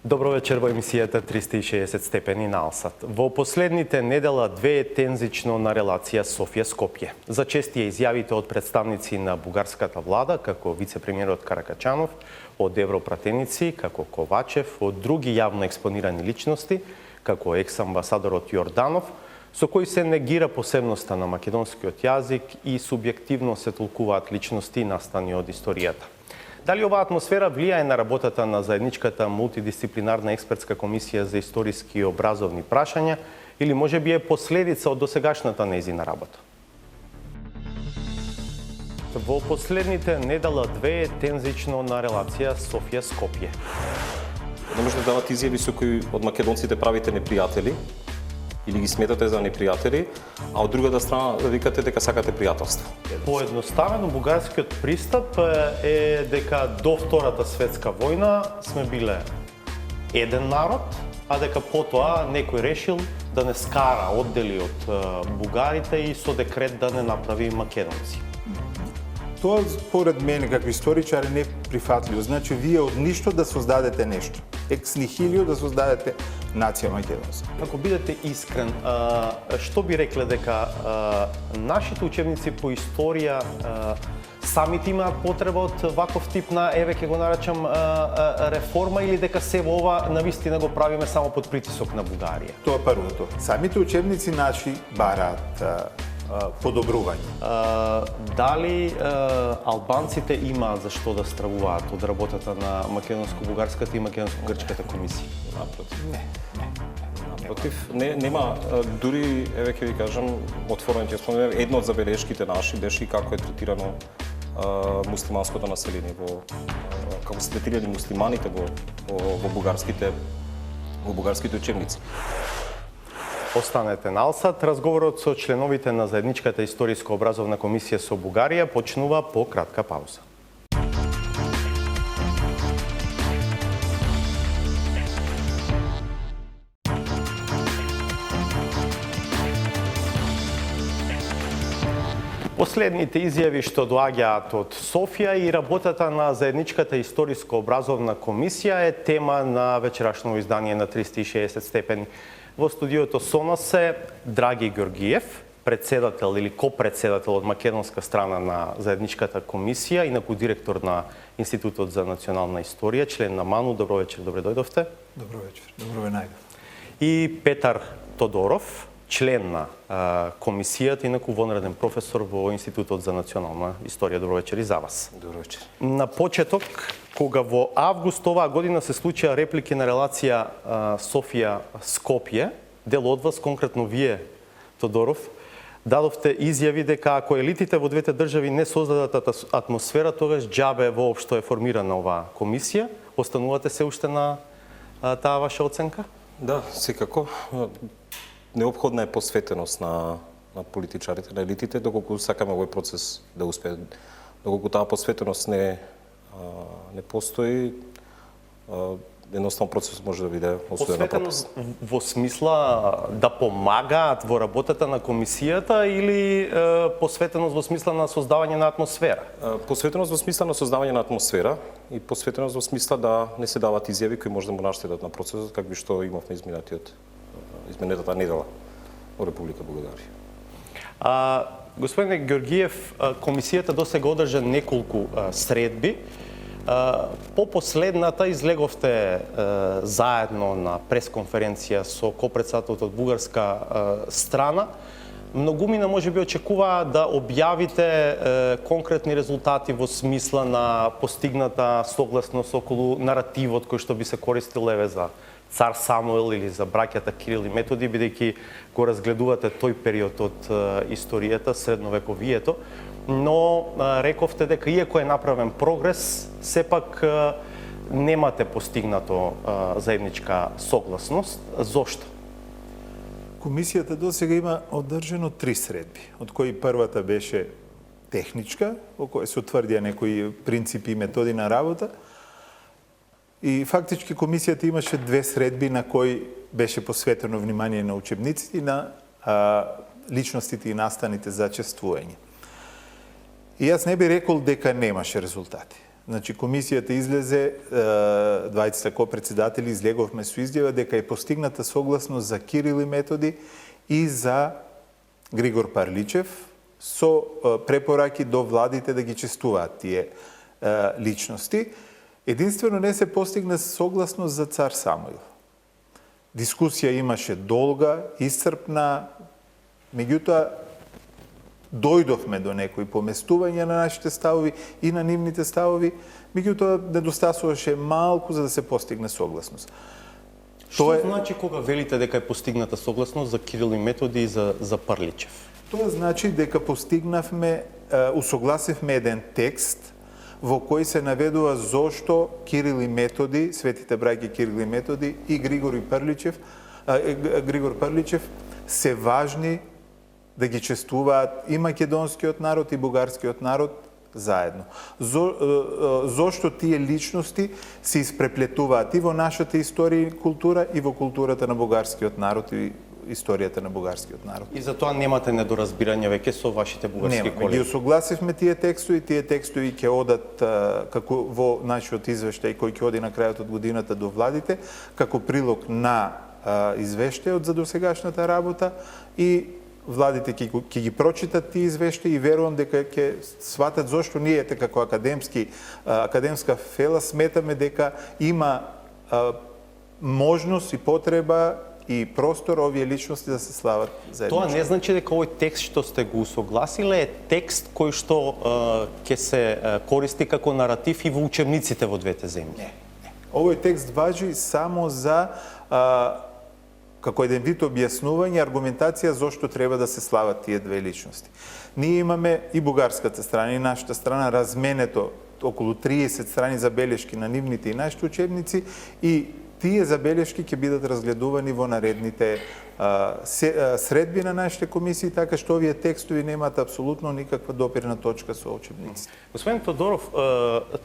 Добро вечер во емисијата 360 степени на Алсат. Во последните недела две е тензично на релација Софија-Скопје. За чести е изјавите од представници на бугарската влада, како вице-премиерот Каракачанов, од европратеници, како Ковачев, од други јавно експонирани личности, како екс-амбасадорот Јорданов, со кои се негира посебноста на македонскиот јазик и субјективно се толкуваат личности настани од историјата. Дали оваа атмосфера влијае на работата на заедничката мултидисциплинарна експертска комисија за историски и образовни прашања или можеби е последица од досегашната нејзина работа? Во последните недела две е тензично на релација Софија-Скопје. Не може да давате изјави со кои од македонците правите непријатели или ги сметате за непријатели, а од другата страна викате дека сакате пријателство. Поедноставено, бугарскиот пристап е дека до Втората светска војна сме биле еден народ, а дека потоа некој решил да не скара оддели од бугарите и со декрет да не направи македонци. Тоа според мене како историчар е неприфатливо. Значи вие од ништо да создадете нешто. Екс нихилио да создадете нација македонска. Ако бидете искрен, што би рекле дека нашите учебници по историја самите имаат потреба од ваков тип на, еве ќе го наречам, реформа или дека се во ова навистина го правиме само под притисок на Бугарија? Тоа првото. Самите учебници наши бараат подобрување. Дали албанците имаат за што да стравуваат од работата на македонско-бугарската и македонско-грчката комисија? Напротив. Напротив, нема дури, еве ќе ви кажам, отворено ќе споменам, една од забелешките наши беше како е третирано муслиманското население, како се третирани муслиманите во бугарските учебници. Останете на Алсат. Разговорот со членовите на заедничката историско-образовна комисија со Бугарија почнува по кратка пауза. Последните изјави што доаѓаат од Софија и работата на заедничката историско-образовна комисија е тема на вечерашно издание на 360 степени. Во студиото со нас е Драги Ѓоргиев, председател или копредседател од македонска страна на заедничката комисија, инаку директор на Институтот за национална историја, член на МАНУ. Добро вечер, добре дојдовте. Добро вечер, добро ве најдов. И Петар Тодоров, член на комисијата, инаку вонреден професор во Институтот за национална историја. Добро вечер и за вас. Добро вечер. На почеток, кога во август оваа година се случија реплики на релација Софија-Скопје, дел од вас, конкретно вие, Тодоров, дадовте изјави дека ако елитите во двете држави не создадат атмосфера, тогаш џабе воопшто е формирана оваа комисија. Останувате се уште на таа ваша оценка? Да, секако. Неопходна е посветеност на политичарите, на елитите, доколку сакаме овој процес да успее. Доколку таа посветеност не постои, едноставно процесот може да биде осуден на пропаст. Посветеност во смисла да помагаат во работата на комисијата или посветеност во смисла на создавање на атмосфера? Посветеност во смисла на создавање на атмосфера и посветеност во смисла да не се дават изјави кои може да му наштетат на процесот, какви што имавме изминатата недела во Република Бугарија. Господине Ѓоргиев, комисијата досега одржа неколку средби. По последната излеговте заедно на пресконференција со копредседателот од бугарска страна. Многумина можеби очекуваа да објавите конкретни резултати во смисла на постигната согласност околу наративот кој што би се користил еве за цар Самуел или за браќата Кирил и Методи, бидејќи го разгледувате тој период од историјата, средновековието, но рековте дека иако е направен прогрес, сепак немате постигнато заедничка согласност. Зошто? Комисијата досега има одржано 3 средби, од кои првата беше техничка, во која се утврдија некои принципи и методи на работа. И фактички комисијата имаше 2 средби на кои беше посветено внимание на учебниците и на личностите и настаните за чествување. И јас не би рекол дека немаше резултати. Значи, комисијата излезе, двајцата копредседатели излеговме со изјава дека е постигната согласност за Кирил и Методи и за Григор Парличев со препораки до владите да ги честуваат тие личности. Единствено не се постигна согласност за цар Самуил. Дискусија имаше долга, исцрпна, меѓутоа дојдовме до некои поместувања на нашите ставови и на нивните ставови, меѓутоа недостасуваше малку за да се постигне согласност. Што значи кога велите дека е постигната согласност за Кирил и Методи и за Парличев? Тоа значи дека постигнавме, усогласивме еден текст во кој се наведува зошто Кирил и Методи, светите браќи Кирил и Методи и Григор Парличев се важни да ги честуваат и македонскиот народ и бугарскиот народ заедно. Зошто тие личности се испреплетуваат и во нашата историја и култура и во културата на бугарскиот народ и историјата на бугарскиот народ. И затоа немате недоразбирање веќе со вашите бугарски колеги? Ги усогласивме тие текстови ќе одат како во нашиот извештај кој ќе оди на крајот од годината до владите, како прилог на извештајот за досегашната работа и владите ќе ги прочитат тие извештаи и верувам дека ќе сватат зошто ние како академска фела сметаме дека има можност и потреба и простор овие личности да се слават заедничко. Тоа не значи дека овој текст што сте го усогласиле е текст кој што ќе се користи како наратив и во учебниците во двете земји. Не. Овој текст важи само за како еден вид објаснување, аргументација зошто треба да се слават тие две личности. Ние имаме и бугарската страна и нашата страна разменето околу 30 страни забелешки на нивните и нашите учебници и тие забелешки ќе бидат разгледувани во наредните средби на нашите комисии, така што овие текстови немаат апсолутно никаква допирна точка со учебниците. Господин Тодоров,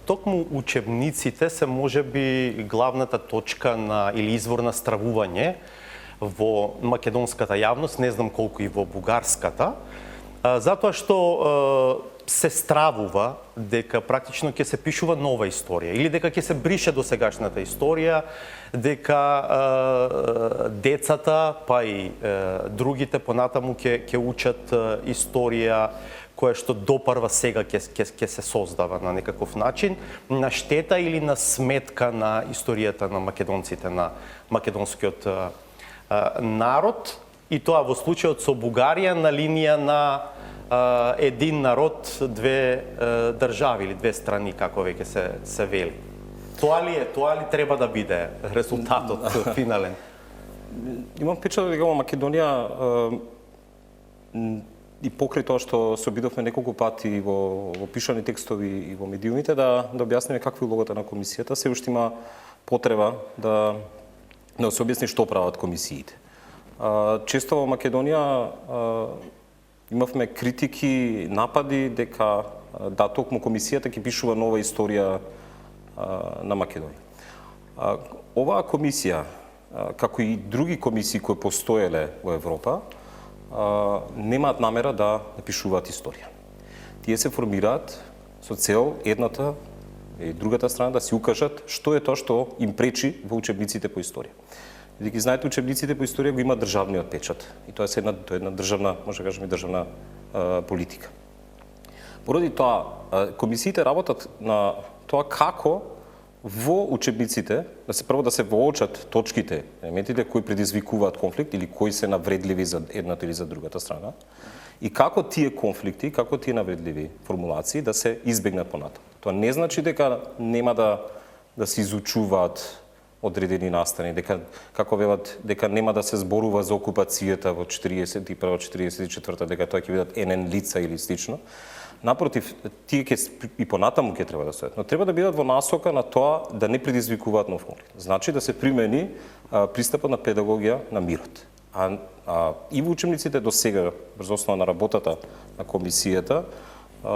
токму учебниците се можеби главната точка на или извор на стравување во македонската јавност, не знам колку и во бугарската, затоа што се стравува дека практично ќе се пишува нова историја или дека ќе се брише досегашната историја, дека децата па и другите понатаму ќе учат историја која што допарва сега ќе се создава на некаков начин, на штета или на сметка на историјата на македонците, на македонскиот народ, и тоа во случајот со Бугарија на линија на един народ, две држави или две страни, како веќе се вели. Тоа ли треба да биде резултатот финален? Имам впечаток дека во Македонија и покрај тоа што се обидовме неколку пати во пишани текстови и во медиумите да објасниме каква е улогата на комисијата, се уште има потреба да се објасни што прават комисиите. Често во Македонија имавме критики, напади дека токму комисијата ќе пишува нова историја на Македонија. Оваа комисија, како и други комисии кои постоеле во Европа, немаат намера да пишуваат историја. Тие се формираат со цел едната и другата страна да си укажат што е тоа што им пречи во учебниците по историја. Бидејќи знаете, учебниците по историја го има државниот печат и тоа е една државна, може да кажеме, државна политика. Поради тоа, комисиите работат на тоа како во учебниците прво да се воочат точките, елементите кои предизвикуваат конфликт или кои се навредливи за едната или за другата страна, и како тие конфликти, како тие навредливи формулации да се избегнат понатаму. Тоа не значи дека нема да се изучуваат одредени настани, дека, како велат, дека нема да се зборува за окупацијата во 41-44, дека тоа ќе бидат енен лица или слично. Напротив, тие и понатаму ќе треба да стојат, но треба да бидат во насока на тоа да не предизвикуваат нов конфликт. Значи да се примени пристапот на педагогија на мирот. И во учебниците до сега, врз основа на работата на комисијата,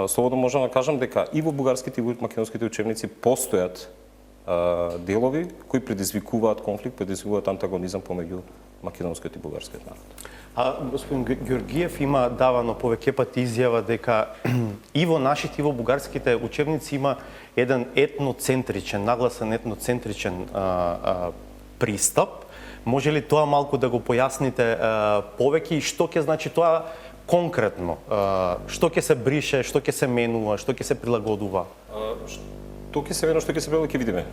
слободно можам да кажам дека и во бугарските и во македонските учебници постојат делови кои предизвикуваат конфликт, предизвикуваат антагонизам помеѓу македонскиот и бугарскиот народ. Господин Георгиев има давано повеќе пати изјава дека и во нашите и во бугарските учебници има еден етноцентричен, нагласен етноцентричен пристап. Може ли тоа малку да го појасните повеќе и што ќе значи тоа конкретно? Што ќе се брише, што ќе се менува, што ќе се прилагодува? Тоа ќе се види, што ќе се ќе видиме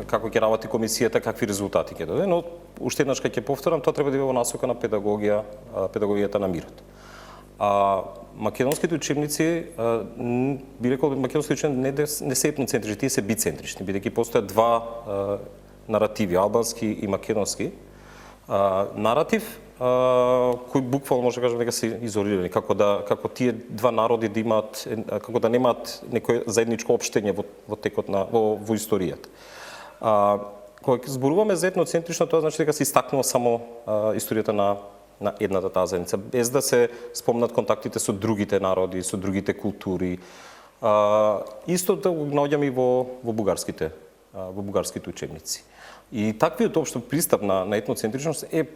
како ќе работи комисијата, какви резултати ќе даде, но уште еднаш ќе повторам, тоа треба да биде во насока на педагогијата на мирот. Македонските учебници, би рекол, македонските учебници не се етноцентрични, тие се бицентрични, бидејќи постојат два наративи, албански и македонски. Наратив кој буквално може да кажем дека се изолирани, како тие два народи да имаат, како да немаат некој заедничко општење во текот на во историјата. Кога зборуваме за етноцентрично, тоа значи дека се истакнува само историјата на едната таа заедница, без да се спомнат контактите со другите народи, со другите култури. Исто да го наоѓаме и во бугарските учебници. И таквиот општо пристап на етноцентричност е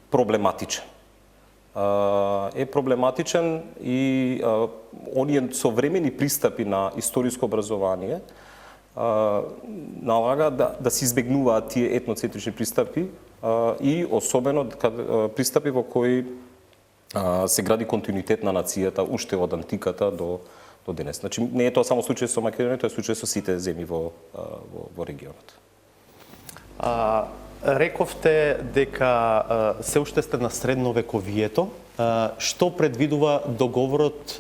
проблематичен. И оние современи пристапи на историско образование налага да се избегнуваат тие етноцентрични пристапи и особено пристапи во кои се гради континуитет на нацијата уште од антиката до денес. Значи не е тоа само случај со Македонија, тоа е случај со сите земји во регионот. Рековте дека се уште сте на средновековието. Што предвидува договорот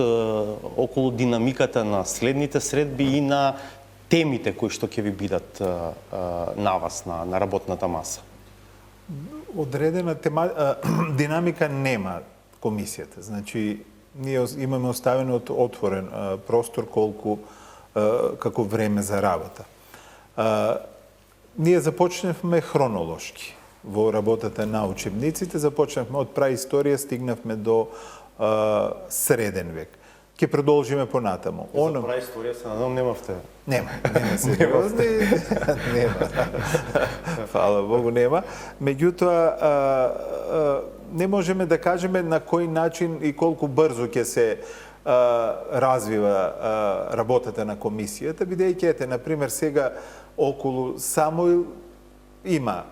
околу динамиката на следните средби и на темите кои што ќе ви бидат на вас, на работната маса? Одредена динамика нема комисијата. Значи, ние имаме оставено отворен простор како време за работа. Ние започнавме хронолошки во работата на учебниците, започнавме од праисторија, стигнавме до среден век. Ќе продолжиме понатаму. За праисторија се надам немавте. Нема сериозни. Нема. Фала Богу, нема. Меѓутоа, не можеме да кажеме на кој начин и колку брзо ќе се развива работата на комисијата, бидејќи ете, например, сега околу Самуил има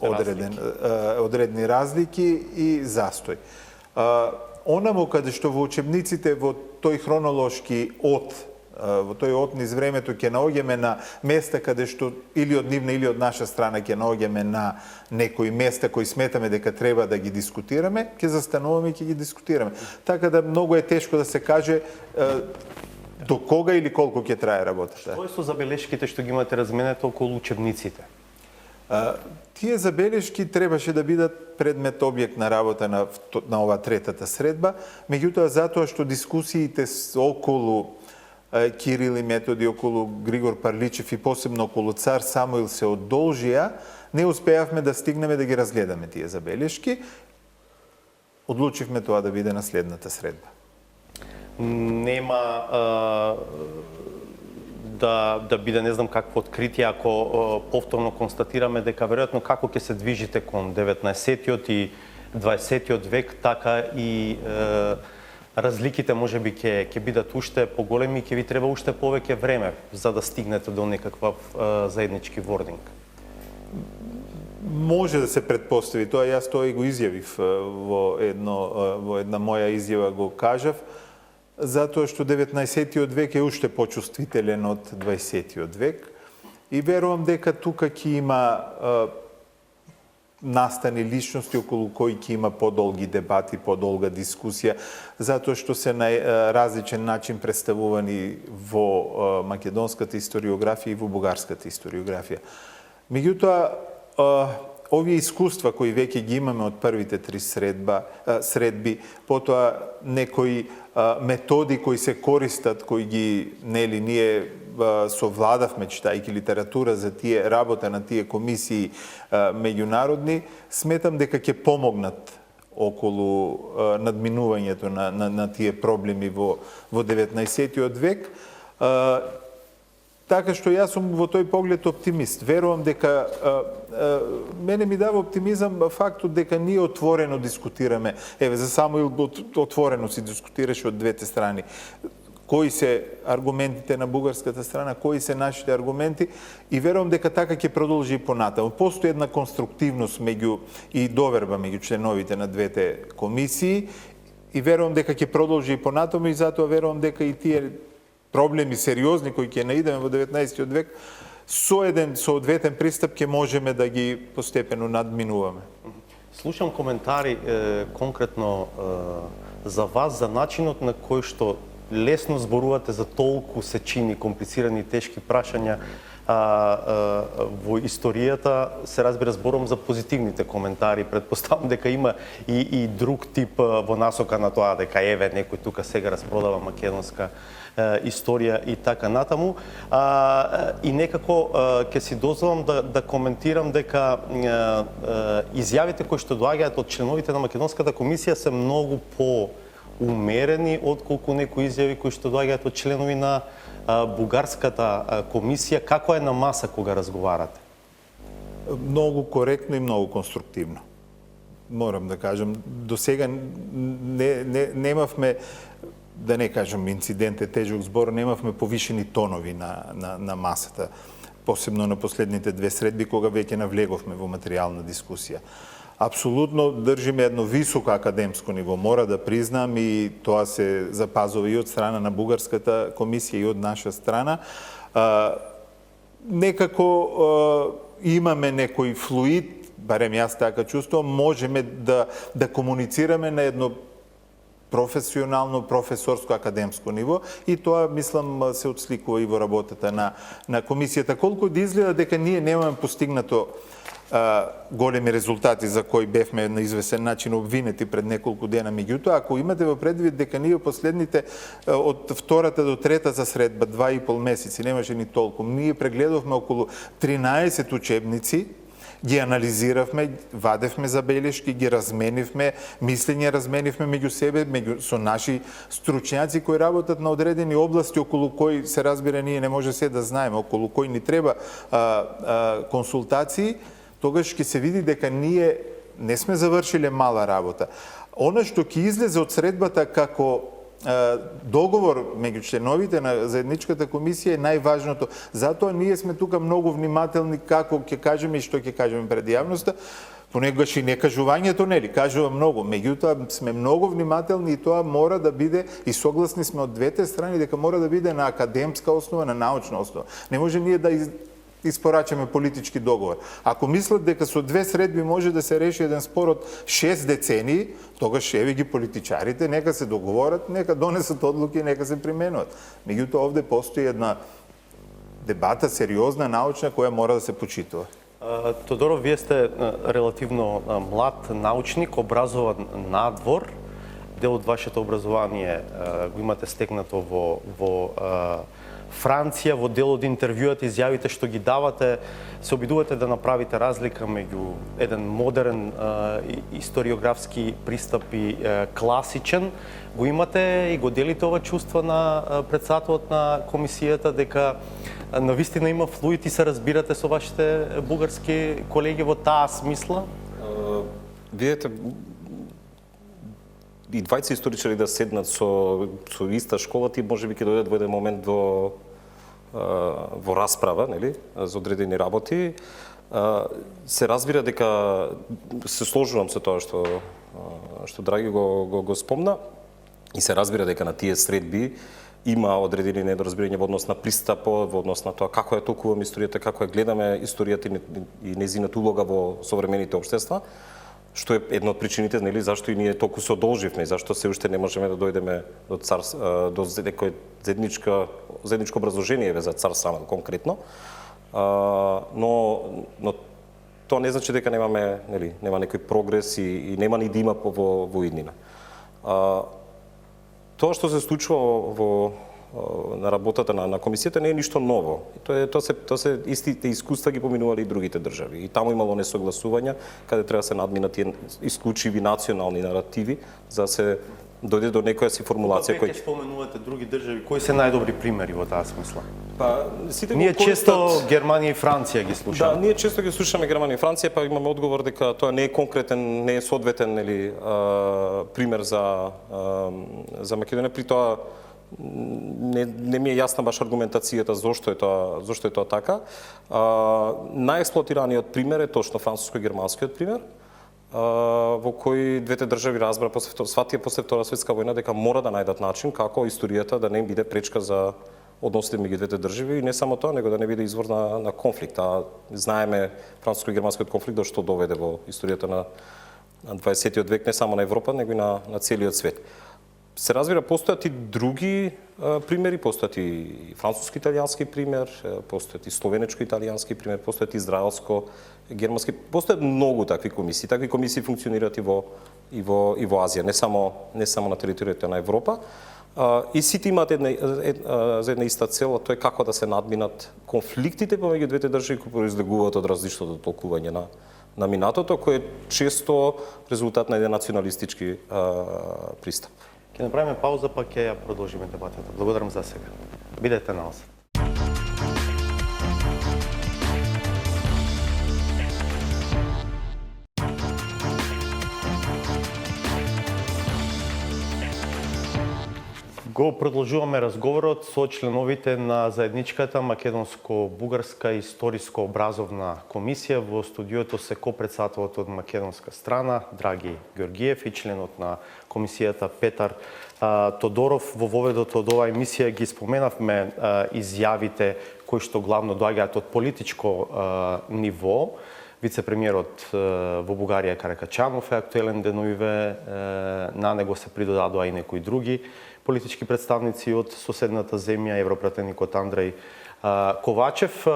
одредени разлики и застој. Онаму каде што во учебниците во тој хронолошки во тој низ времето ќе наоѓаме на места каде што или од нивна или од наша страна ќе наоѓаме на некои места кои сметаме дека треба да ги дискутираме, ќе застануваме и ќе ги дискутираме. Така да многу е тешко да се каже до кога или колку ќе трае работата. Што е со забелешките што ги имате разменете околу учебниците? Тие забелешки требаше да бидат предмет објект на работа на ова третата средба, меѓутоа затоа што дискусиите околу Кирил и Методи, околу Григор Парличев и посебно околу цар Самуил се одолжија, не успеавме да стигнеме да ги разгледаме тие забелешки. Одлучивме тоа да биде на следната средба. Нема да биде не знам какво откритие ако повторно констатираме дека веројатно како ќе се движите кон 19-тиот и 20-тиот век, така и разликите можеби ќе бидат уште поголеми и ќе ви треба уште повеќе време за да стигнете до некаква заеднички вординг. Може да се предпостави тоа, јас тоа и го изјавив во една моја изјава го кажав, затоа што 19-тиот век е уште почувствителен од 20-тиот век и верувам дека тука ќе има настани личности околу кои ќе има подолги дебати, подолга дискусија, затоа што се на различен начин представувани во македонската историографија и во бугарската историографија. Меѓутоа, овие искуства кои веќе ги имаме од првите три средби, потоа некои методи кои се користат, кои ги ние совладавме читајќи литература за тие работа на тие комисии меѓународни, сметам дека ќе помогнат околу надминувањето на тие проблеми во 19-тиот век. Така што јас сум во тој поглед оптимист. Верувам дека мене ми дава оптимизам фактот дека ние отворено дискутираме. Еве за Самуил отворено си дискутираше од двете страни. Кои се аргументите на бугарската страна, кои се нашите аргументи и верувам дека така ќе продолжи и понатаму. Постои една конструктивност и доверба меѓу членовите на двете комисии и верувам дека ќе продолжи и понатаму и затоа верувам дека и тие проблеми сериозни кои ќе наидеме во 19 век со еден соодветен пристап ќе можеме да ги постепено надминуваме. Слушам коментари конкретно за вас, за начинот на кој што лесно зборувате за толку се чини комплицирани и тешки прашања во историјата. Се разбира, зборувам за позитивните коментари. Предпоставам дека има и друг тип во насока на тоа дека еве некој тука сега распродава македонска историја и така натаму. И некако ќе си дозволам да коментирам дека изјавите кои што доаѓаат од членовите на Македонската комисија се многу умерени отколку некои изјави кои што доаѓаат од членови на Бугарската комисија. Како е на маса кога разговарате? Многу коректно и многу конструктивно. Морам да кажам, до сега немавме, да не кажам инцидент е тежок збор, немавме повишени тонови на масата, посебно на последните две средби кога веќе навлеговме во материјална дискусија. Апсолутно држиме едно високо академско ниво, мора да признам, и тоа се запазува и од страна на Бугарската комисија и од наша страна. Некако имаме некој флуид, барем јас така чувствувам, можеме да комуницираме на едно професионално, професорско, академско ниво и тоа, мислам, се отсликува и во работата на комисијата. Колку да изгледа дека ние немаме постигнато големи резултати за кои бевме на извесен начин обвинети пред неколку дена. Меѓутоа, ако имате во предвид дека ние последните од втората до трета средба, 2,5 месеци, немаше ни толку, ние прегледовме околу 13 учебници, ги анализиравме, вадевме забелешки, ги разменивме, мислење разменивме меѓу себе, со наши стручњаци кои работат на одредени области околу кои, се разбира, ние не може се да знаеме, околу кои ни треба консултации. Тогаш ќе се види дека ние не сме завршиле мала работа. Она што ќе излезе од средбата како договор меѓу членовите на заедничката комисија е најважното. Затоа ние сме тука многу внимателни како ќе кажеме и што ќе кажеме пред јавноста. Понекогаш и некажувањето, нели, кажува многу. Меѓутоа сме многу внимателни и тоа мора да биде, и согласни сме од двете страни, дека мора да биде на академска основа, на научна основа. Не може ние да испорачаме политички договор. Ако мислат дека со две средби може да се реши еден спор од 6 децении, тогаш еве ги политичарите, нека се договорат, нека донесат одлуки, нека се применуваат. Меѓутоа овде постои една дебата сериозна, научна, која мора да се почитува. Тодоров, вие сте релативно млад научник, образован надвор. Дел од вашето образование го имате стекнато во Франција, во дел од интервјуата, изјавите што ги давате, се обидувате да направите разлика меѓу еден модерен историографски пристап и класичен. Го имате и го делите ова чувство на председателот на комисијата дека навистина има флуид и се разбирате со вашите бугарски колеги во таа смисла? Видете, и двајца историчари да седнат со иста школа, ти можеби ќе дојдат во еден момент во расправа, нели, за одредени работи. Се разбира дека се сложувам со тоа што Драги го спомна, и се разбира дека на тие средби има одредени недоразбирање во однос на пристапот, во однос на тоа како ја толкуваме историјата, како ја гледаме историјата и нејзината улога во современите општества, што е една од причините, нели, зашто и ние толку се одолживме, зашто се уште не можеме да дојдеме до некој заедничко образложение за цар Самуил конкретно. Но тоа не значи дека немаме, нели, нема некој прогрес и нема ни да има во иднина. Тоа што се случува на работата на комисијата не е ништо ново. Тоа се истите искуства ги поминували и другите држави. И таму имало несогласувања каде треба да се надминат тие исклучиви национални наративи за да се дојде до некоја си формулација кој ќе споменувате други држави, кои се најдобри примери во таа смисла? Па сите ние често Германија и Франција ги слушаме. Да, ние често ги слушаме Германија и Франција, па имаме одговор дека тоа не е конкретен, не е соодветен пример за Македонија, при тоа не ми е јасна баш аргументацијата зошто е тоа така. Најексплоатираниот пример е точно француско-германскиот пример, во кој двете држави сватија после Втора светска војна дека мора да најдат начин како историјата да не биде пречка за односите меѓу двете држави и не само тоа, него да не биде извор на конфликт. Знаеме француско-германскиот конфликт до што доведе во историјата на 20 век не само на Европа, него и на целиот свет. Се разбира, постојат и други примери, постојат и француски-италијански пример, постојат и словенечко-италијански пример, постојат израелско-германски, постојат многу такви комисии. Такви комисии функционираат и во Азија, не само на територијата на Европа. И сите имаат за една иста цел, а тоа е како да се надминат конфликтите помеѓу двете држави кои произлегуваат од различното толкување на минатото, кој е често резултат на еден националистички пристап. Ќе направиме пауза, па ќе ја продолжиме дебатата. Благодарам за сега. Бидете на нас. Го продолжуваме разговорот со членовите на заедничката Македонско-бугарска историско-образовна комисија. Во студиото се копредседателот од македонска страна Драги Георгиев и членот на комисијата Петар Тодоров. Во воведот од оваа емисија ги споменавме изјавите кои што главно доаѓаат од политичко ниво. Вице-премиерот во Бугарија Каракачанов е актуелен деновиве, на него се придодадоа и некои други политички представници од соседната земја, европратеникот Андреј Ковачев.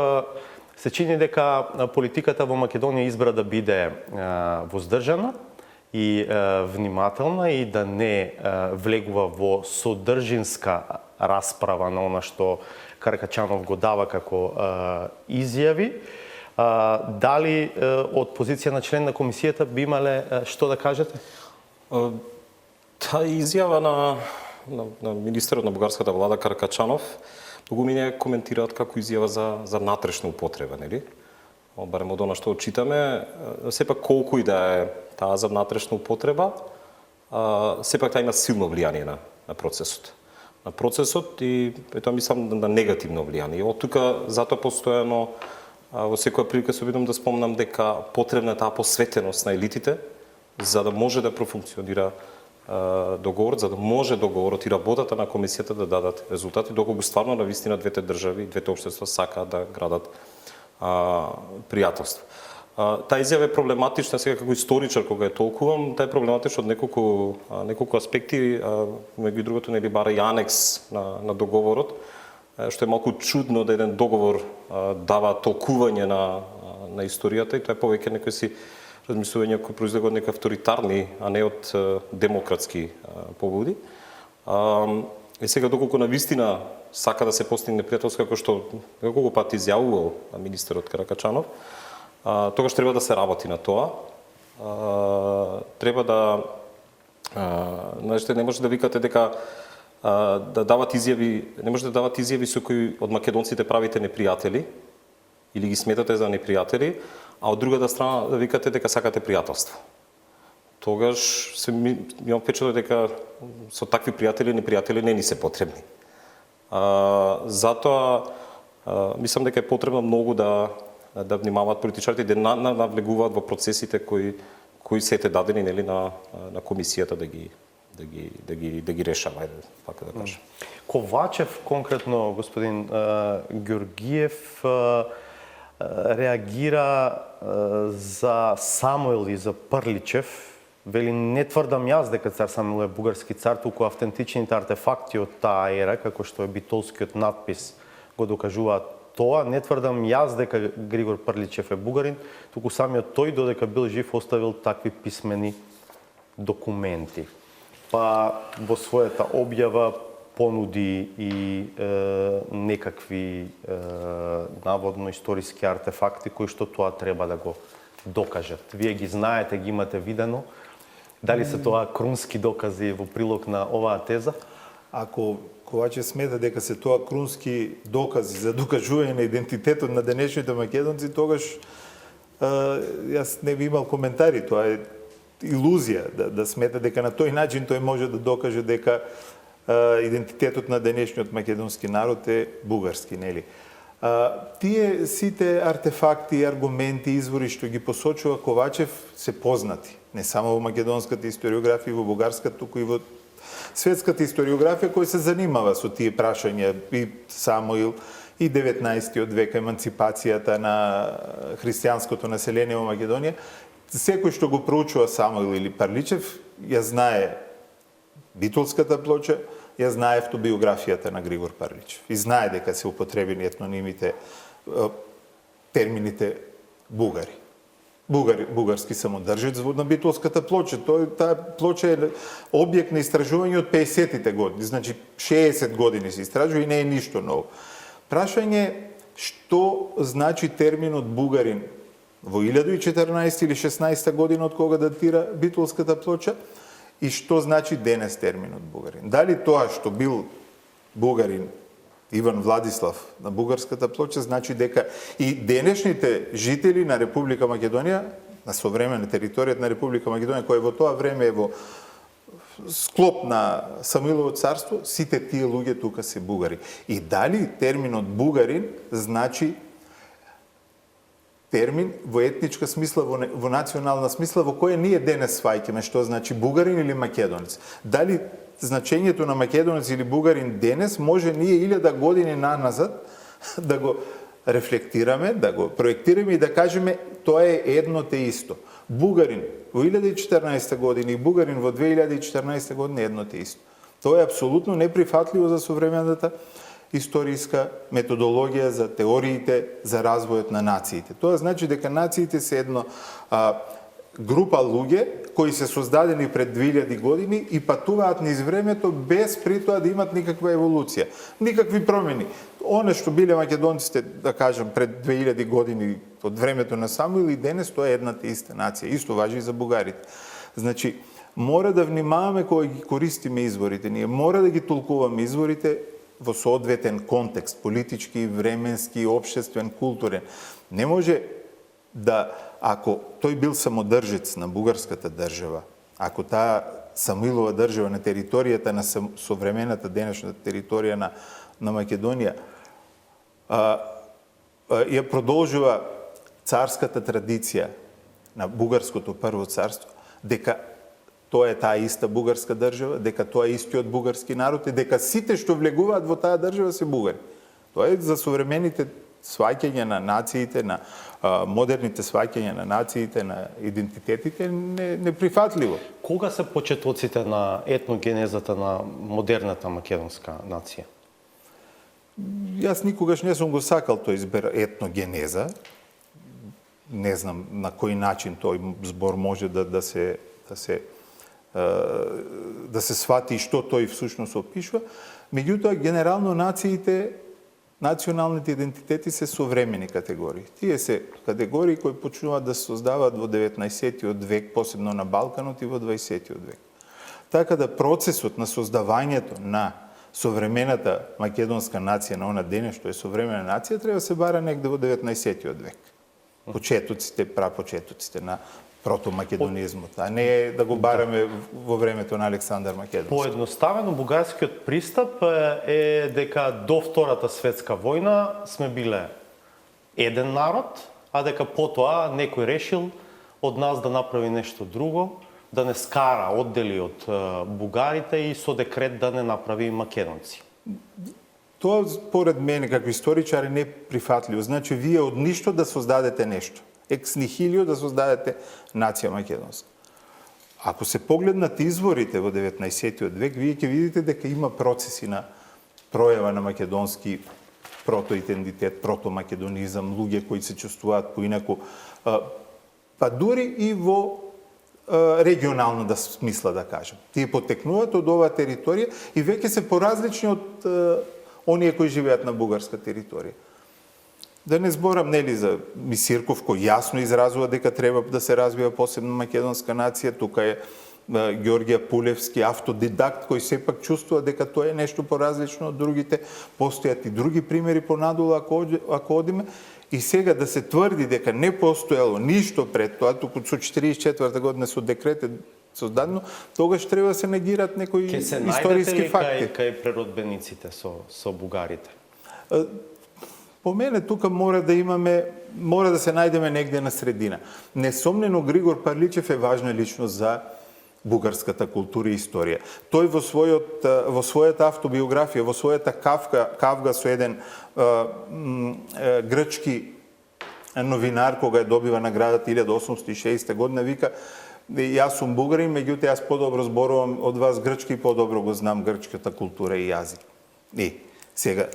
Се чини дека политиката во Македонија избра да биде воздржана и внимателна и да не влегува во содржинска расправа на она што Каракачанов го дава како изјави. Дали од позиција на член на комисијата би имале што да кажете? Таа изјава на министерот на бугарската влада Каракачанов многу мене коментираат како изјава за натрешна употреба, нели? Барем од она што очитаме, сепак колку и да е таа за натрешна употреба, сепак таа има силно влијание на процесот. На процесот и тоа мислам на негативно влијание. Од тука затоа постојано во секоја прилика се обидам да спомнам дека потребна е таа посветеност на елитите за да може да профункционира договорот, за да може договорот и работата на комисијата да дадат резултати, доколку стварно навистина двете држави, двете општества сакаат да градат пријателство. Таа изјава е проблематична, сега како историчар кога ја толкувам, таа е проблематична од неколку аспекти, меѓу другото нели бара и анекс на договорот, што е малку чудно да еден договор дава толкување на историјата и тоа е повеќе некои си размислувања кои произлегуваат од некои авторитарни, а не од демократски побуди. И сега доколку навистина сака да се постигне пријателство, како што неколку пати изјавувал министерот Каракачанов, тогаш треба да се работи на тоа. Треба да не може да викате дека да дават изјави, не може да дават изјави со кои од македонците правите непријатели или ги сметате за непријатели, а од другата страна да викате дека сакате пријателство. Тогаш имам впечаток дека со такви пријатели и непријатели не ни се потребни. Затоа мислам дека е потребно многу да внимаваат политичарите и да навлегуваат во процесите кои се ете дадени нели на комисијата да ги решава, така да кажам. Ковачев, конкретно господин Георгиев, реагира за Самуил и за Прличев. Вели, не тврдам јас дека цар Самуил е бугарски цар, туку автентичните артефакти од таа ера, како што е битолскиот надпис, го докажуваат тоа. Не тврдам јас дека Григор Прличев е бугарин, туку самиот тој, додека бил жив, оставил такви писмени документи. Па во својата објава понуди и некакви наводно историски артефакти кои што тоа треба да го докажат. Вие ги знаете, ги имате видено. Дали се тоа крунски докази во прилог на оваа теза? Ако Ковачев смета дека се тоа крунски докази за докажување на идентитетот на денешните македонци, тогаш јас не би имал коментари. Тоа е илузија да смета дека на тој начин тој може да докаже дека идентитетот на денешниот македонски народ е бугарски, нели? Тие сите артефакти, аргументи, извори што ги посочува Ковачев се познати. Не само во македонската историографија, во бугарската, туку и во светската историографија која се занимава со тие прашања, и Самуил, и 19-тиот век, еманципацијата на христијанското население во Македонија. Секој што го проучува Самуил или Парличев, ја знае Битолската плоча, ја знае автобиографијата на Григор Парличев. И знае дека се употребени етнонимите, термините бугари. Бугарски самодржец на Битолската плоча. Таа плоча е објект на истражување од 50-тите години. Значи 60 години се истражува и не е ништо ново. Прашање што значи терминот бугарин во 1014 или 16 година од кога датира Битолската плоча и што значи денес терминот бугарин. Дали тоа што бил бугарин Иван Владислав на бугарската плоча значи дека и денешните жители на Република Македонија, на современа територијата на Република Македонија, која во тоа време е во склоп на Самуилово царство, сите тие луѓе тука се бугари. И дали терминот бугарин значи термин во етничка смисла, во национална смисла, во која ние денес сваќаме што значи бугарин или македонец. Дали значењето на македонец или бугарин денес може ние 1000 години наназад да го рефлектираме, да го проектираме и да кажеме тоа е едно те исто. Бугарин во 1014 година и бугарин во 2014 година е едно те исто. Тоа е апсолутно неприфатливо за современата историска методологија за теориите за развојот на нациите. Тоа значи дека нациите се едно група луѓе кои се создадени пред 2000 години и патуваат низ времето без при тоа да имат никаква еволуција, никакви промени. Оно што биле македонците, да кажам, пред 2000 години од времето на Самуил и денес, тоа е едната иста нација. Исто важи и за бугарите. Значи, мора да внимаваме кога ги користиме изворите. Ние мора да ги толкуваме изворите во соодветен контекст, политички, временски, општествен, културен. Не може да, ако тој бил самодржец на бугарската држава, ако таа Самуилова држава на територијата на современата денешната територија на Македонија, ја продолжува царската традиција на бугарското прво царство, дека тоа е таа иста бугарска држава, дека тоа е истиот бугарски народ и дека сите што влегуваат во таа држава се бугари. Тоа е за современите сваќање на нациите, на модерните сваќања на нациите, на идентитетите, неприфатливо. Кога се почетоците на етногенезата на модерната македонска нација? Јас никогаш не сум го сакал тој избер етногенеза. Не знам на кој начин тој збор може да се свати и што тој всушност опишува. Меѓутоа, генерално националните идентитети се современи категории. Тие се категории кои почнуваат да се создаваат во 19-тиот век, посебно на Балканот и во 20-тиот век. Така да процесот на создавањето на современата македонска нација, на она денес што е современа нација, треба да се бара негде во 19-тиот век. Почетоците, прапочетоците на протомакедонизмот, а не да го бараме во времето на Александар Македонски. Поедноставено, бугарскиот пристап е дека до Втората светска војна сме биле еден народ, а дека потоа некој решил од нас да направи нешто друго, да не скара оддели од бугарите и со декрет да не направи македонци. Тоа, според мене, како историчар, е неприфатливо. Значи, вие од ништо да создадете нешто. Екс нихилио да создадете нација македонска. Ако се погледнат изворите во 19-тиот век, вие ќе видите дека има процеси на пројава на македонски протоидентитет, протомакедонизам, луѓе кои се чувствуваат поинаку, па дури и во регионално да смисла, да кажем. Тие потекнуваат од оваа територија и веќе се поразлични од оние кои живеат на бугарска територија. Да не зборам нели за Мисирков кој јасно изразува дека треба да се развива посебна македонска нација, тука е Георгија Пулевски, автодидакт кој сепак чувствува дека тоа е нешто поразлично од другите, постојат и други примери понадолу ако одиме. И сега да се тврди дека не постоело ништо пред тоа, туку со 44 година со декрет е создадено, тогаш треба да се негират некои историски факти. Кај преродбениците со бугарите? По мене тука мора да се најдеме негде на средина. Несомнено Григор Парличев е важна личност за бугарската култура и историја. Тој во својата автобиографија, во својата кавга со еден грчки новинар кога ја добива наградата 1860 година, вика: јас сум бугарин, меѓутоа јас подобро зборувам од вас грчки и подобро го знам грчката култура и јазик. И сега,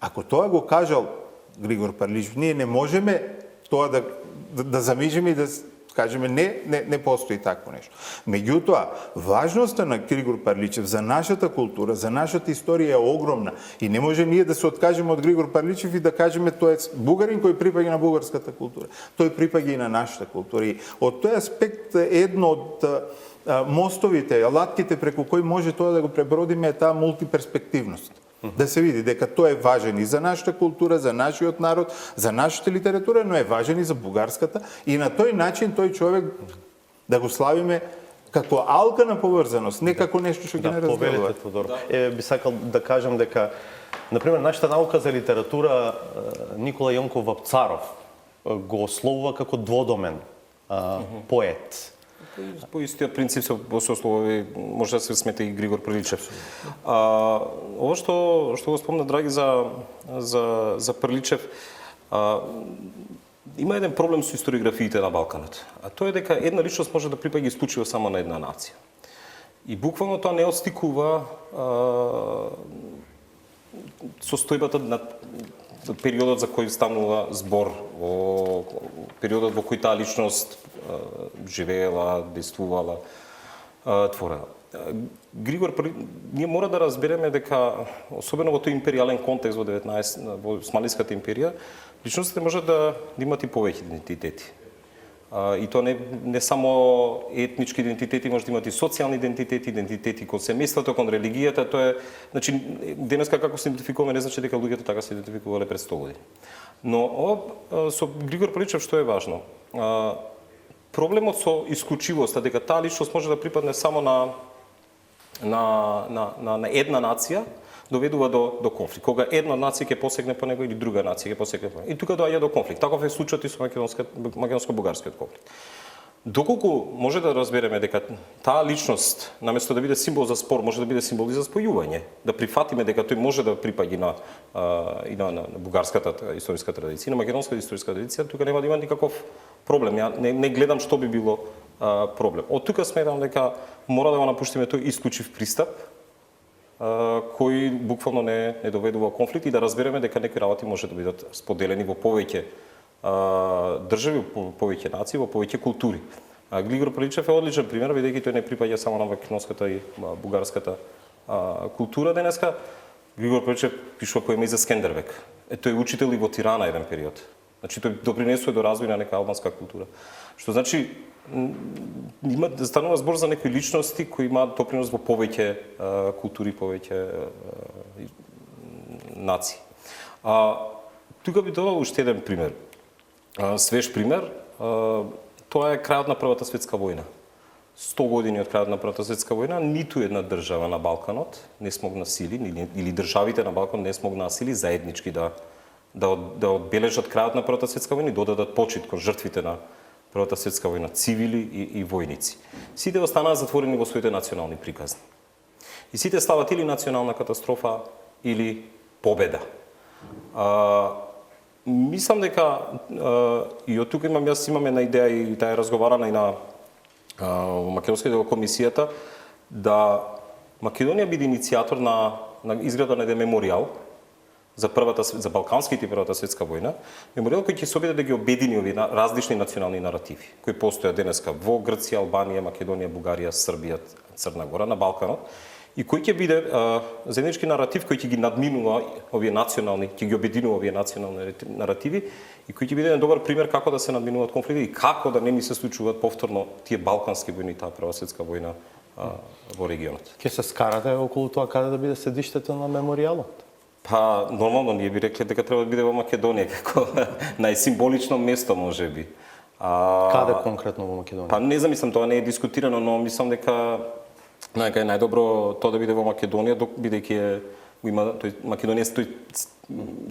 ако тоа го кажал Григор Парличев, ние не можеме тоа да замижеме и да кажеме не постои такво нешто. Меѓутоа, важноста на Григор Парличев за нашата култура, за нашата историја е огромна и не може ние да се откажеме од Григор Парличев и да кажеме тој е бугарин кој припаѓа на бугарската култура. Тој припаѓа и на нашата култура. И од тој аспект едно од мостовите, алатките преку кои може тоа да го пребродиме е таа мултиперспективност. Да се види дека тој е важен и за нашата култура, за нашиот народ, за нашата литература, но е важен и за бугарската и на тој начин тој човек да го славиме како алка на поврзаност, не како нешто што ги не разделува. Повелете, Тодор. Би сакал да кажам дека, например, нашата наука за литература Никола Јонков Вапцаров го ословува како дводомен поет. По истиот принцип се ословува, може да се смета и Григор Прличев. Ова што го спомна, драги, за Прличев, има еден проблем со историографиите на Балканот. А тоа е дека една личност може да припаѓа исклучиво само на една нација. И буквално тоа не отстикува состојбата на периодот за кој станува збор, периодот во кој таа личност живеела, действувала, творела. Григор, ние мора да разбереме дека, особено во тој империјален контекст во Османлиската империја, личностите можат да имат и повеќе идентитети. И тоа не само етнички идентитети, може да имат и социјални идентитети кон семејството, кон религијата. Тоа е, значи, денеска како се идентификуваме не значи дека луѓето така се идентификувале пред 100 години. Но со Григор Прличев што е важно? Проблемот со исклучивоста, дека таа личност може да припадне само на една нација, доведува до конфликт. Кога една нација ќе посегне по него или друга нација ќе посегне по него. И тука доаѓа до конфликт. Таков е случајот и со македонско-бугарскиот конфликт. Доколку може да разбереме дека таа личност, наместо да биде символ за спор, може да биде символ и за спојување, да прифатиме дека тој може да припаѓа на бугарската историска традиција, на македонската историска традиција, тука нема да има никаков проблем. Ја не гледам што би било проблем. Од тука сметам дека мора да го напуштиме тој исклучив пристап, кој буквално не доведува конфликт и да разбереме дека некои работи може да бидат споделени во повеќе држави, во повеќе нации, во повеќе култури. Григор Прличев е одличен пример, бидејќи тој не припаѓа само на македонската и бугарската култура денеска. Григор Прличев пишува поеми за Скендербек. Тој е учител и во Тирана еден период. Значи тој допринесува до развој на нека албанска култура. Што значи станува збор за некои личности кои имаат допринос во повеќе култури, повеќе нации. Тука би додал уште еден пример. Свеж пример, тоа е крајот на Првата светска војна. 100 години од крајот на Првата светска војна, ниту една држава на Балканот не смогна сили, или државите на Балкан не смогна сили заеднички да одбележат крајот на Првата светска војна и додадат почит кон жртвите на Првата светска војна, цивили и војници. Сите останаа затворени во своите национални приказни. И сите слават или национална катастрофа, или победа. Мислам дека и од тука имаме на идеја и таа е разговарана и на македонската комисијата да Македонија биде иницијатор на изграда на еден меморијал за Балканските и Првата светска војна, меморијал кој ќе се обиде да ги обедини овие различни национални наративи, кои постојат денеска во Грција, Албанија, Македонија, Бугарија, Србија, Црна Гора, на Балканот, и кој ќе биде заеднички наратив кој ќе ги надминува овие национални, ќе ги обединува овие национални наративи и кој ќе биде еден добар пример како да се надминуваат конфликти и како да не ни се случуваат повторно тие балкански војни, таа Прва светска војна во регионот. Ќе се скарате околу тоа каде да биде седиштето на меморијалот? Па, нормално, ние би рекле дека треба да биде во Македонија, како најсимволично место, може би. Каде конкретно во Македонија? Па, не замислам, тоа не е дискутирано, но мислам дека е најдобро тоа да биде во Македонија, бидејќи има Македонија тој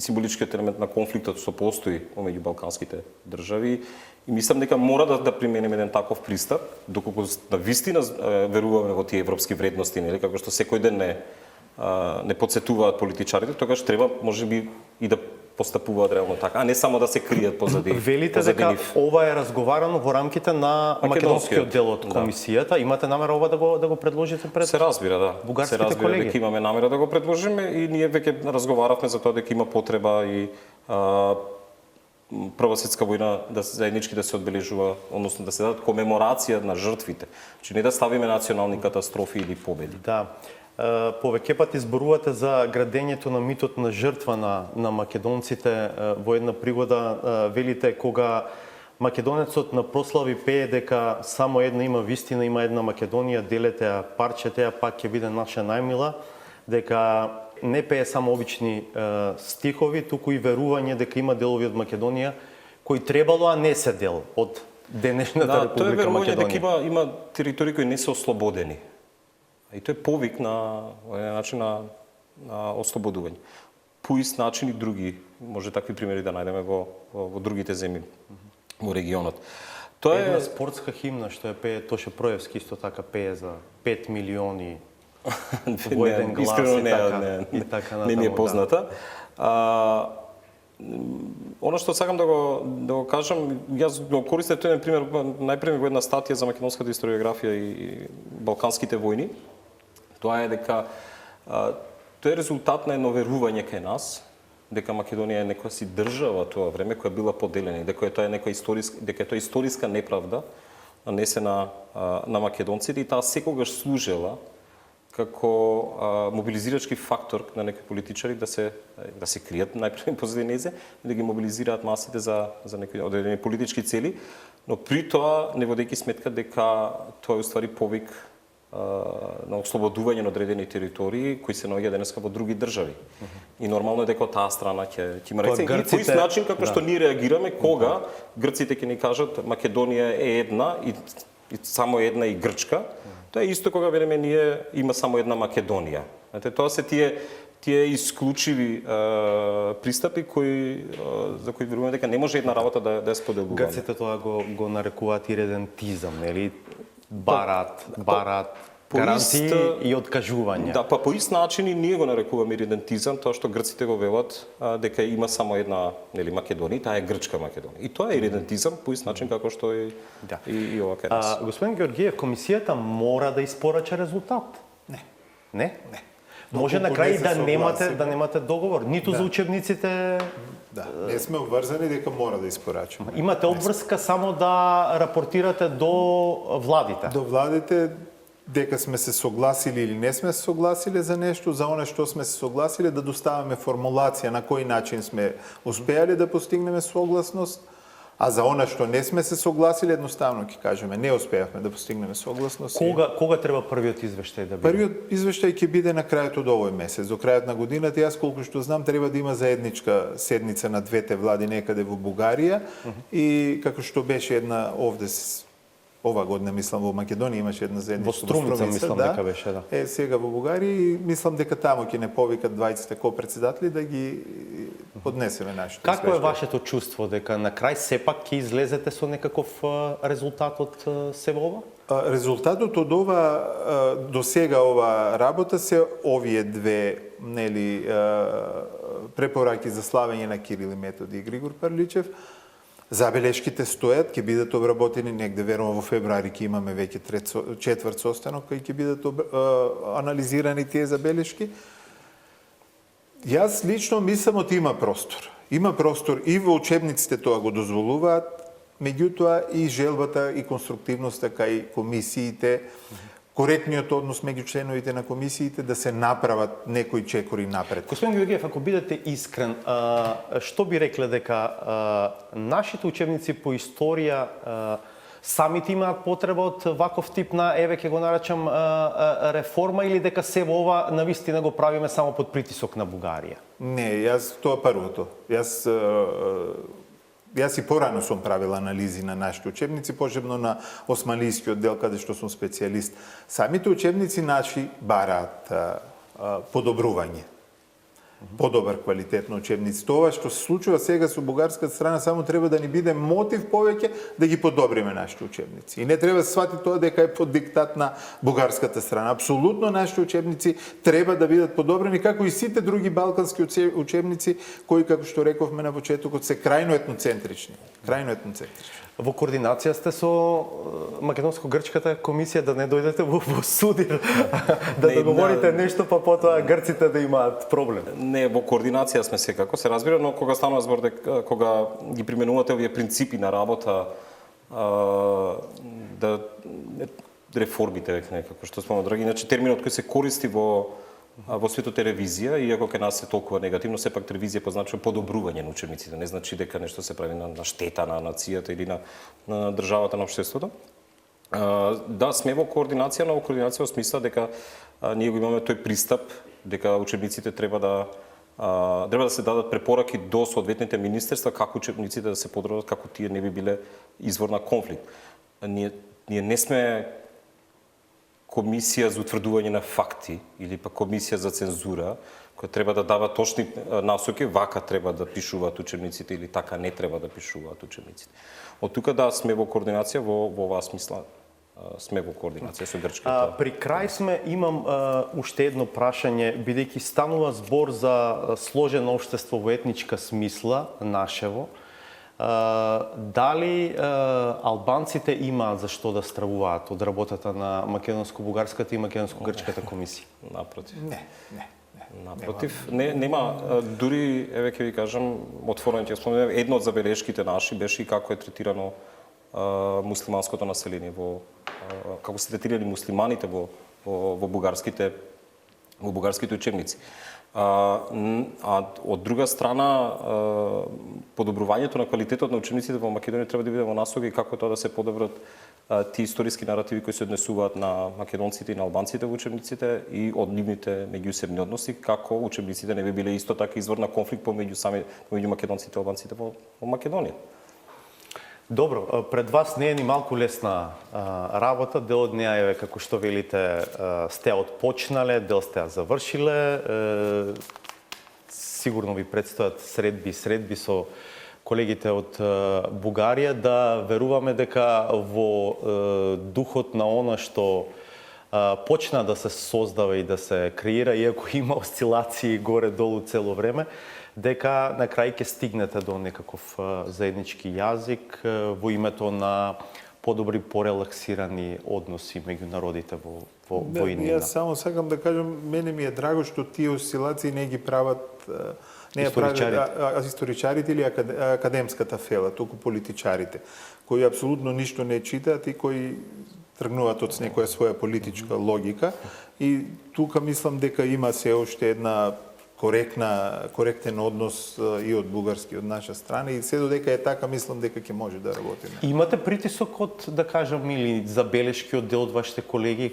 символичкиот елемент на конфликтот што постои меѓу балканските држави и мислам дека мора да примениме еден таков пристап, доколку навистина веруваме во тие европски вредности, нели, како што секој ден не потсетуваат политичарите, тогаш треба можеби и да постапуваат реално така, а не само да се кријат позади. Велите дека ова е разговарано во рамките на македонскиот дел од комисијата. Имате намера ова да го предложите пред Се разбира, да. бугарските колеги? Се разбира дека имаме намера да го предложиме и ние веќе разговаравме за тоа дека има потреба и Прва светска војна да заеднички да се одбележува, односно да се дадат комеморација на жртвите. Значи не да ставиме национални катастрофи или победи. Да. Повеќе пати зборувате за градењето на митот на жртва на македонците. Во една пригода велите кога македонецот на прослави пее дека само една има вистина, има една Македонија, делете ја парче, теја пак ќе биде наша најмила, дека не пее само обични стихови, туку и верување дека има делови од Македонија кои требало, а не се дел од денешната Република Македонија. Тоа е верување дека има територии кои не се ослободени. И тоа е повик на начин на ослободување. По ист начин и други, може такви примери да најдеме во другите земји во регионот. Тоа е една спортска химна што ја пее Тоше Проевски, исто така пее за 5 милиони во еден глас. Искрено не ми е позната. Оно што сакам да го кажам, јас го користам тој пример најпред во една статија за македонската историографија и балканските војни. Тоа е дека тоа е резултат на едно верување кај нас, дека Македонија е некоја си држава тоа време која била поделена, дека тоа е историска неправда нанесена на македонците и таа секогаш служела како мобилизирачки фактор на некои политичари да се кријат најпред позади незе, да ги мобилизираат масите за некои одредени политички цели, но при тоа не водејќи сметка дека тоа е уствари повик на ослободување на одредени територии кои се наоѓаат денеска во други држави. И нормално е дека од таа страна ќе има реакција. И по ист начин како што ние реагираме кога грците ќе ни кажат Македонија е една и само една и Грчка. Тоа е исто кога велиме ние има само една Македонија. Знаете, тоа се тие исклучиви пристапи за кои веруваме дека не може една работа да ја споделуваме. Грците тоа го нарекуваат иредентизам, нели? Барат гарантии и откажување. Да, па по ист начин и ние го нарекуваме иредентизам, тоа што грците го велат дека има само една, нели, Македонија, таа е грчка Македонија. И тоа е иредентизам по ист начин како што е и ова кај нас. Господин Георгиев, комисијата мора да испорача резултат? Не. Може на крај да немате договор, ниту за учебниците. Да, не сме обврзани дека мора да испорачаме. Имате обврска само да рапортирате до владите. До владите дека сме се согласили или не сме се согласили за нешто, за оно што сме се согласили да доставаме формулација на кој начин сме успеале да постигнеме согласност, а за оно што не сме се согласили едноставно ќе кажеме не успеавме да постигнеме согласност. Кога треба првиот извештај да биде? Првиот извештај ќе биде на крајот од овој месец, до крајот на годината. Јас колку што знам треба да има заедничка седница на двете влади некаде во Бугарија и како што беше една овде ова година, мислам, во Македонија имаше една заедничка. Во Струмица, мислам, дека беше, да. Сега во Бугарија и мислам дека таму ќе не повикат двајците ко-председатели да ги поднесеме нашето. Како е вашето чувство дека на крај сепак ќе излезете со некаков резултат од сево ова? Резултатот од ова до сега ова работа се овие две, нели, препораки за славење на Кирил и Методи и Григор Парличев. Забелешките стојат, ќе бидат обработени негде, верувам во февруари ќе имаме веќе четврт состанок кој ќе бидат анализирани тие забелешки. Јас лично мислам од има простор. Има простор и во учебниците тоа го дозволуваат, меѓутоа и желбата и конструктивноста кај комисиите, коректниот однос меѓу членовите на комисиите да се направат некои чекори напред. Господин Георгиев, ако бидете искрен, што би рекле дека нашите учебници по историја самите имаат потреба од ваков тип на, еве ќе го наречам, реформа, или дека се во ова навистина го правиме само под притисок на Бугарија? Не, јас тоа првото. Јас и порано сум правил анализи на нашите учебници, посебно на османлискиот дел, каде што сум специјалист. Самите учебници наши бараат подобрување. Подобар квалитет на учебници. Тоа што се случува сега со бугарската страна само треба да ни биде мотив повеќе да ги подобриме нашите учебници. И не треба да се свати тоа дека е под диктат на бугарската страна. Апсолутно нашите учебници треба да бидат подобрени, како и сите други балкански учебници кои, како што рековме на почетокот, се крајно етноцентрични. Крајно етноцентрични. Во координација сте со Македонско-грчката комисија, да не дојдете во судир, да договорите нешто, па потоа грците да имаат проблем? Не, во координација сме секако, се разбира, но кога станува збор дека кога ги применувате овие принципи на работа, да реформите некако што спомна драги, иначе терминот кој се користи во светот е ревизија, иако кај нас е толкова негативно, сепак ревизија позначува подобрување на учебниците, не значи дека нешто се прави на штета на нацијата или на државата, на општеството. Да, сме во координација, но во координација во смисла дека ние го имаме тој пристап дека учебниците треба да се дадат препораки до соодветните министерства како учебниците да се подобрат, како тие не би биле извор на конфликт. Ние не сме комисија за утврдување на факти или па комисија за цензура, која треба да дава точни насоки, вака треба да пишуваат учебниците или така не треба да пишуваат учебниците. Од тука да сме во координација, во оваа смисла сме во координација со грчката. При крај сме, имам уште едно прашање, бидејќи станува збор за сложено општество во етничка смисла, нашево. Дали албанците имаат за што да стравуваат од работата на македонско-бугарската и македонско-грчката комисија? Напротив. Не. Напротив, нема, дури, еве ќе ви кажам, отворено ќе споменам, една од забелешките наши беше и како е третирано муслиманското население, како се третирани муслиманите во бугарските учебници. Од друга страна, подобрувањето на квалитетот на учебниците во Македонија треба да биде во насока и како тоа да се подобрат тие историски наративи кои се однесуваат на македонците и на албанците во учебниците и од нивните меѓусебни односи, како учебниците не би биле исто така извор на конфликт помеѓу македонците и албанците во Македонија. Добро, пред вас не е ни малку лесна работа, дел од неа е, како што велите, сте отпочнале, дел сте ја завршиле, сигурно ви предстојат средби со колегите од Бугарија, да веруваме дека во духот на она што почна да се создава и да се креира, иако има осцилации горе-долу цело време, дека на крај ќе стигнете до некаков заеднички јазик во името на подобри, порелаксирани односи меѓу народите во иднина. Јас само сакам да кажам, мене ми е драго што тие осцилации не ги прават историчарите или академската фела, туку политичарите, кои апсолутно ништо не читаат и кои тргнуваат од некоја своја политичка логика. И тука мислам дека има се уште една коректен однос и од бугарски, од наша страна, и се додека е така, мислам дека ќе може да работиме. Имате притисок од, да кажам, или забелешки од дел од вашите колеги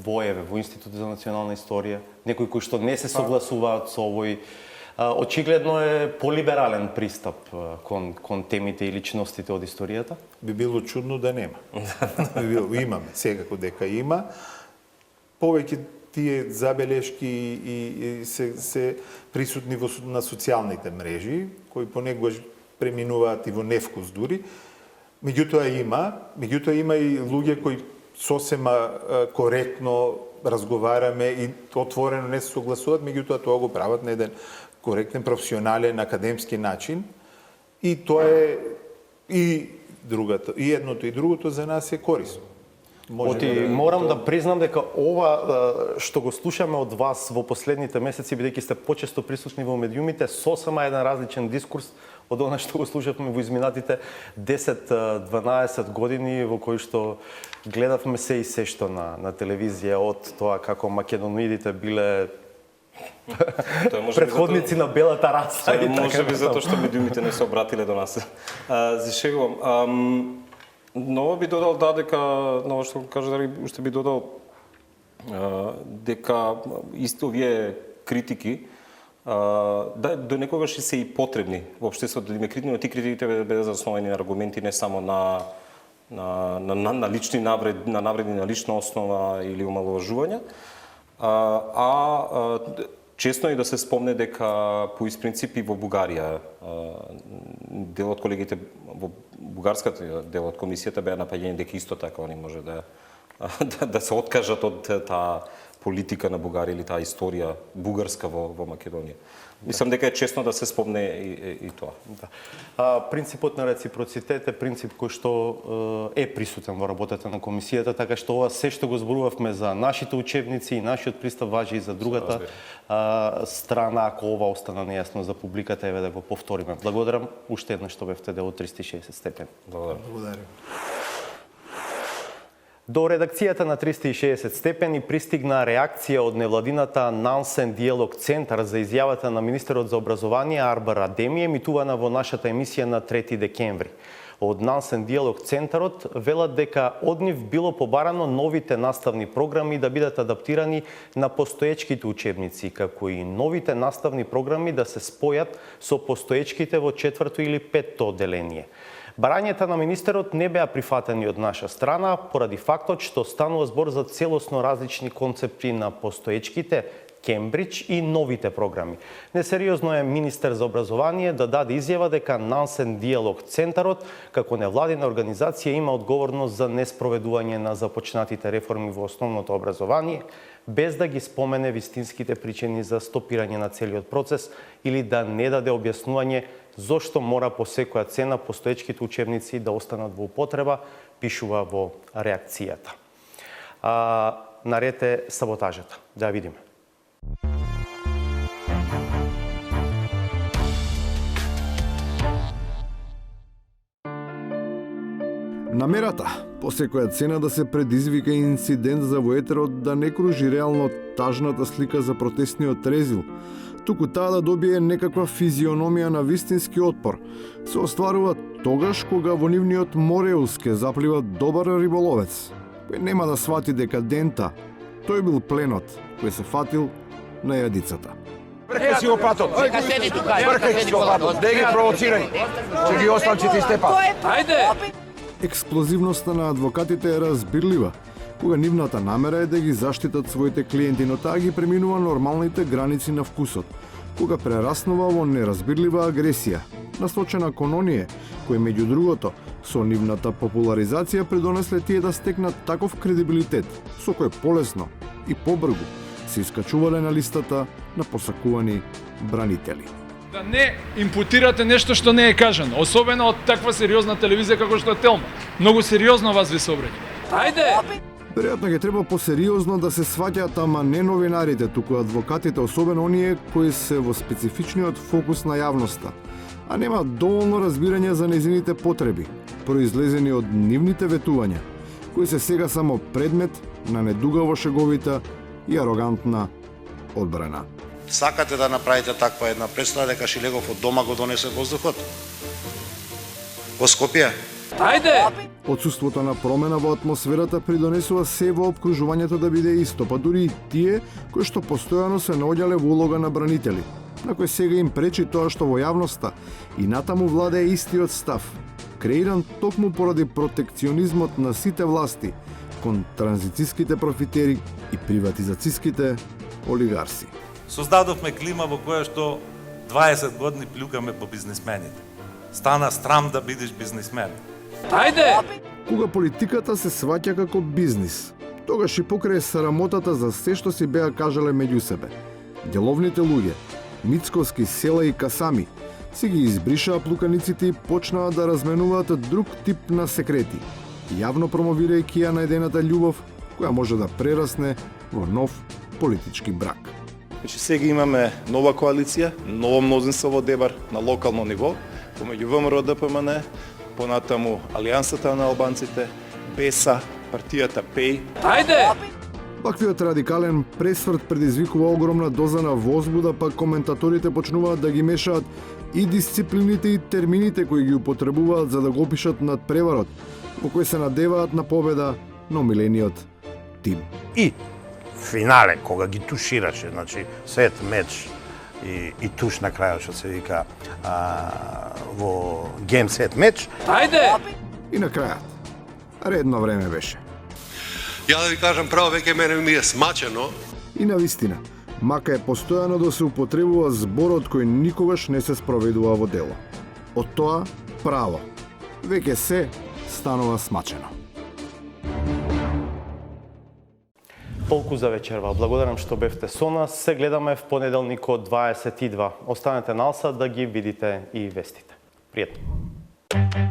во Институтот за национална историја, некои кои што не се согласуваат со овој очигледно е полиберален пристап кон темите и личностите од историјата? Би било чудно да нема. Имаме, секако дека има. Повеќе тие забелешки и се присутни на социјалните мрежи, кои понекогаш преминуваат и во невкус дури. Меѓутоа има и луѓе кои сосема коректно разговараме и отворено не се согласуваат, меѓутоа тоа го прават на еден коректен, професионален, академски начин. И тоа е и едното и другото за нас е корисно. Морам да признам дека ова што го слушаме од вас во последните месеци, бидејќи сте почесто присутни во медиумите, сосема еден различен дискурс од она што го слушавме во изминатите 10-12 години, во кои што гледавме се и се што на телевизија, од тоа како македоноидите биле предходници на белата раса. Може би затоа што медиумите не се обратиле до нас. Зашегувам. Но би додал дека, ново што кажа, дали уште би додал дека исто овие критики до некогаш се и потребни во општеството, да има критики, но тие критиките беа засновани на аргументи, не само на лични навреди, на лична основа или омаловажувања. Честно е да се спомне дека по принципи во Бугарија дел од колегите во бугарската дел од комисијата беа напаѓени дека исто така они може да се откажат од таа политика на Бугарија или таа историја бугарска во Македонија. Мислам дека е честно да се спомне и тоа. Принципот на реципроцитет е принцип кој што е присутен во работата на комисијата, така што ова се што го зборувавме за нашите учебници и нашиот пристап важи и за другата страна, ако ова остана нејасно за публиката, еве да го повториме. Благодарам уште еднаш што бевте дел од 360 степени. Благодарам. До редакцијата на 360 степени пристигна реакција од невладината Нансен диалог центар за изјавата на министерот за образование Арбар Адеми, емитувана во нашата емисија на 3 декември. Од Нансен диалог центарот велат дека од нив било побарано новите наставни програми да бидат адаптирани на постоечките учебници, како и новите наставни програми да се спојат со постоечките во 4-то или 5-то одделение. Барањата на министерот не беа прифатени од наша страна поради фактот што станува збор за целосно различни концепти на постоечките, Кембридж и новите програми. Несериозно е министер за образование да даде изјава дека Нансен диалог центарот како невладина организација има одговорност за неспроведување на започнатите реформи во основното образование, без да ги спомене вистинските причини за стопирање на целиот процес или да не даде објаснување зошто мора по секоја цена постоечките учебници да останат во употреба, пишува во реакцијата. Наред е саботажата. Да ја видиме. Намерата, по секоја цена да се предизвика инцидент за во етерот да не кружи реално тажната слика за протестниот резил, туку таа да добие некаква физиономија на вистински отпор, се остварува тогаш кога во нивниот Мореус ке заплива добар риболовец, кој нема да свати дека дента, тој бил пленот кој се фатил на јадицата. Врхе си го патот. Врхе си го патот. Не ги провоцирај. Ќе ги останците степа. Ајде! Експлозивноста на адвокатите е разбирлива, кога нивната намера е да ги заштитат своите клиенти, но таа ги преминува нормалните граници на вкусот, кога прераснува во неразбирлива агресија, насочена кон оние, кои меѓу другото, со нивната популаризација придонесле тие да стекнат таков кредибилитет, со кој полесно и побргу се искачувале на листата на посакувани бранители. Да не импутирате нешто што не е кажано, особено од таква сериозна телевизија како што е Телма. Многу сериозно вас ви се обраќа. Ајде! Веројатно ќе треба посериозно да се сваќаат, ама не новинарите, туку адвокатите, особено оние кои се во специфичниот фокус на јавноста, а нема доволно разбирање за незините потреби, произлезени од нивните ветувања, кои се сега само предмет на недугаво шеговита и арогантна одбрана. Сакате да направите таква една представа дека Шилегов од дома го донесе воздухот? Во Скопје? Ајде! Отсуството на промена во атмосферата придонесува се во опкружувањето да биде исто, па дури и тие кои што постојано се наоѓале во улога на бранители, на кој сега им пречи тоа што во јавноста и натаму владее истиот став, креиран токму поради протекционизмот на сите власти кон транзицијските профитери и приватизацијските олигарси. Создадовме клима во која што 20 години плюкаме по бизнисмените. Стана срам да бидеш бизнисмен. Ајде! Кога политиката се сваќа како бизнис, тогаш и покрај срамотата за се што си беа кажале меѓу себе. Деловните луѓе, Мицковски, Села и Касами, си ги избришаа плуканиците и почнаа да разменуваат друг тип на секрети. јавно промовирајќи ја најдената љубов, која може да прерасне во нов политички брак. Значи сега имаме нова коалиција, ново мнозинство во Дебар на локално ниво, помеѓу ВМРО, ДПМН, понатаму Алијансата на албанците, БЕСА, партијата ПЕЙ. Ваквиот радикален пресврт предизвикува огромна доза на возбуда, пак коментаторите почнуваат да ги мешаат и дисциплините и термините кои ги употребуваат за да го опишат надпреварот, во кој се надеваат на победа на омилениот тим. И финале, кога ги тушираше, значи сет меч и туш на крајот, што се вика во гейм сет меч. И на крајот, редно време беше. Ја да ви кажам право, веќе мене ми е смачено. И на вистина, мака е постојано да се употребува зборот кој никогаш не се спроведува во дело. Од тоа право, веќе се станува смачено. Толку за вечерва. Благодарам што бевте со нас. Се гледаме в понеделникот 22. Останете налса да ги видите и вестите. Пријатно.